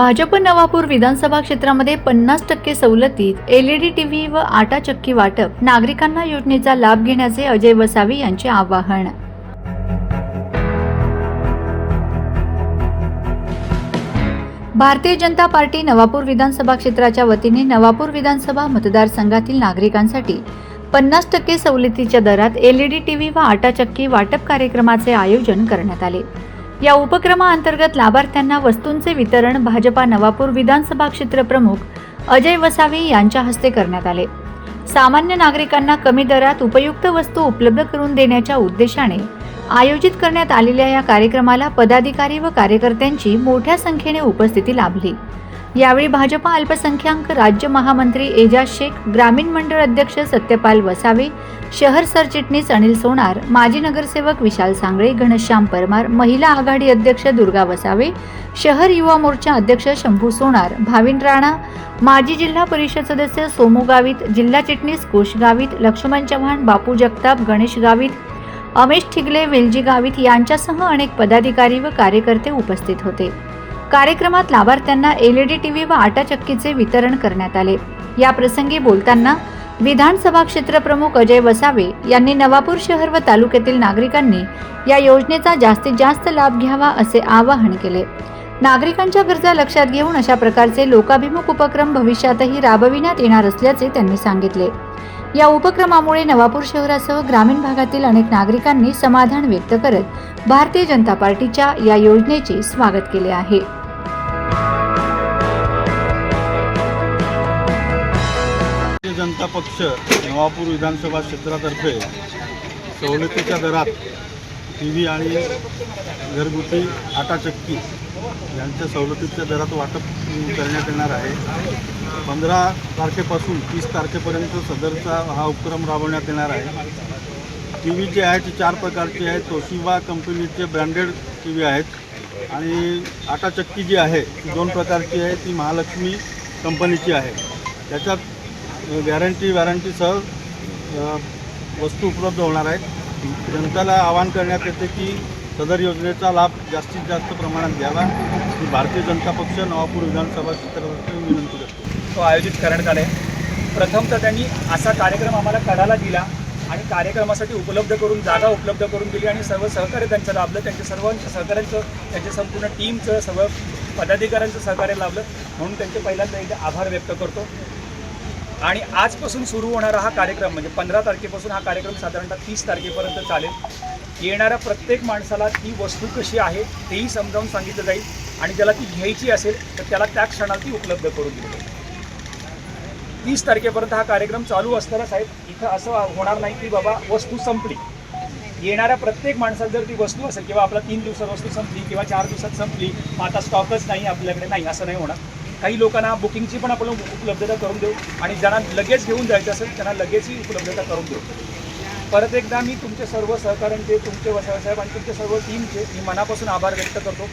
भाजप नवापूर विधानसभा क्षेत्रामध्ये 50% सवलतीत LED TV व आटा चक्की वाटप, नागरिकांना योजनेचा लाभ घेण्याचे अजय वसावे यांचे आवाहन। भारतीय जनता पार्टी नवापूर विधानसभा क्षेत्राच्या वतीने नवापूर विधानसभा मतदारसंघातील नागरिकांसाठी 50% सवलतीच्या दरात एलईडी टीव्ही व आटा चक्की वाटप कार्यक्रमाचे आयोजन करण्यात आले। या उपक्रमाअंतर्गत लाभार्थ्यांना वस्तूंचे वितरण भाजपा नवापूर विधानसभा क्षेत्र प्रमुख अजय वसावे यांच्या हस्ते करण्यात आले। सामान्य नागरिकांना कमी दरात उपयुक्त वस्तू उपलब्ध करून देण्याच्या उद्देशाने आयोजित करण्यात आलेल्या या कार्यक्रमाला पदाधिकारी व कार्यकर्त्यांची मोठ्या संख्येने उपस्थिती लाभली। यावेळी भाजपा अल्पसंख्याक राज्य महामंत्री एजाज शेख, ग्रामीण मंडळ अध्यक्ष सत्यपाल वसावे, शहर सरचिटणीस अनिल सोनार, माजी नगरसेवक विशाल सांगळे, घनश्याम परमार, महिला आघाडी अध्यक्ष दुर्गा वसावे, शहर युवा मोर्चा अध्यक्ष शंभू सोनार, भाविन राणा, माजी जिल्हा परिषद सदस्य सोमू गावित, जिल्हा चिटणीस कुश गावित, लक्ष्मण चव्हाण, बापू जगताप, गणेश गावित, अमेश ठिगले, वेलजी गावित यांच्यासह अनेक पदाधिकारी व कार्यकर्ते उपस्थित होते। कार्यक्रमात लाभार्थ्यांना एलईडी टीव्ही व आटा चक्कीचे वितरण करण्यात आले। या प्रसंगी बोलताना विधानसभा क्षेत्र प्रमुख अजय वसावे यांनी नवापूर शहर व तालुक्यातील नागरिकांनी या योजनेचा जास्तीत जास्त लाभ घ्यावा असे आवाहन केले। नागरिकांच्या गरजा लक्षात घेऊन अशा प्रकारचे लोकाभिमुख उपक्रम भविष्यातही राबविण्यात येणार असल्याचे त्यांनी सांगितले। या उपक्रमामुळे नवापूर शहरासह ग्रामीण भागातील अनेक नागरिकांनी समाधान व्यक्त करत भारतीय जनता पार्टीच्या या योजनेचे स्वागत केले आहे। भारतीय जनता पक्ष नवापूर विधानसभा क्षेत्रातर्फे सवलतीच्या दरात टीव्ही आणि घरगुती आटा चक्की यांच्या सवलतीच्या दरात वाटप करण्यात येणार आहे। 15 तारखेपासून 30 तारखेपर्यंत सदरचा हा उपक्रम राबवण्यात येणार आहे। टीव्ही जे आहे ते 4 प्रकारचे आहेत। तोशिबा कंपनीचे ब्रँडेड टीव्ही आहेत आणि आटा चक्की जी आहे ती 2 प्रकारची आहे, ती महालक्ष्मी कंपनीची आहे। त्याच्यात वॅरंटीसह वस्तू उपलब्ध होणार आहेत। जनतेला आवाहन करण्यात येते की सदर योजनेचा लाभ जास्तीत जास्त प्रमाणात घ्यावा ही भारतीय जनता पक्ष नवापूर विधानसभा क्षेत्रातर्फे विनंती करतो। तो आयोजित करण्यात आला आहे। प्रथम तर त्यांनी असा कार्यक्रम आम्हाला करायला दिला आणि कार्यक्रमासाठी उपलब्ध करून जागा उपलब्ध करून दिली आणि सर्व सहकार्य त्यांचं लाभलं। त्यांच्या सर्वांच्या सहकार्यांचं, त्यांच्या संपूर्ण टीमचं, सर्व पदाधिकाऱ्यांचं सहकार्य लाभलं म्हणून त्यांचे पहिल्यांदा एकदा आभार व्यक्त करतो। आणि आजपासून सुरू होणारा हा कार्यक्रम म्हणजे 15 तारखेपासून हा कार्यक्रम साधारणतः 30 तारखेपर्यंत चालेल। येणाऱ्या प्रत्येक माणसाला ती वस्तू कशी आहे तेही समजावून सांगितलं जाईल आणि ज्याला ती घ्यायची असेल तर त्याला त्या क्षणाला ती उपलब्ध करून दिली जाईल। 30 तारखेपर्यंत हा कार्यक्रम चालू असताना साहेब इथं असं होणार नाही की बाबा वस्तू संपली। येणाऱ्या प्रत्येक माणसाला जर ती वस्तू असेल किंवा आपला 3 दिवसात वस्तू संपली किंवा 4 दिवसात संपली, आता स्टॉकच नाही आपल्याकडे, नाही असं नाही होणार। काही लोकांना बुकिंगची पण आपण उपलब्धता करून देऊ आणि ज्यांना लगेच घेऊन जायचं असेल त्यांना लगेचही उपलब्धता करून देऊ। परत एकदा मी तुमचे सर्व सहकाऱ्यांचे, तुमचे वसावे साहेब आणि तुमच्या सर्व टीमचे मी मनापासून आभार व्यक्त करतो।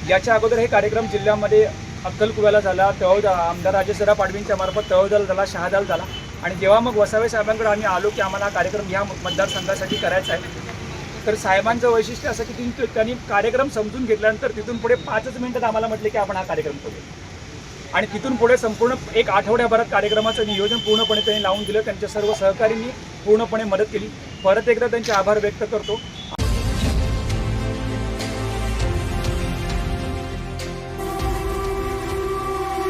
याच्या अगोदर हे कार्यक्रम जिल्ह्यामध्ये अक्कलकुव्याला झाला, आमदार राजेशरा पाडवींच्या मार्फत तळोदाला झाला, शहादाला झाला आणि जेव्हा मग वसावे साहेबांकडे आम्ही आलो की आम्हाला हा कार्यक्रम ह्या मतदारसंघासाठी करायचा आहे तर साहेबांचं वैशिष्ट्य असं की त्यांनी कार्यक्रम समजून घेतल्यानंतर तिथून पुढे 5 मिनिटात आम्हाला म्हटले की आपण हा कार्यक्रम करूया आणि तिथून पुढे संपूर्ण 1 आठवड्याभरात कार्यक्रमाचं नियोजन पूर्णपणे त्यांनी लावून दिलं। त्यांच्या सर्व सहकाऱ्यांनी पूर्णपणे मदत केली। परत एकदा त्यांचे आभार व्यक्त करतो।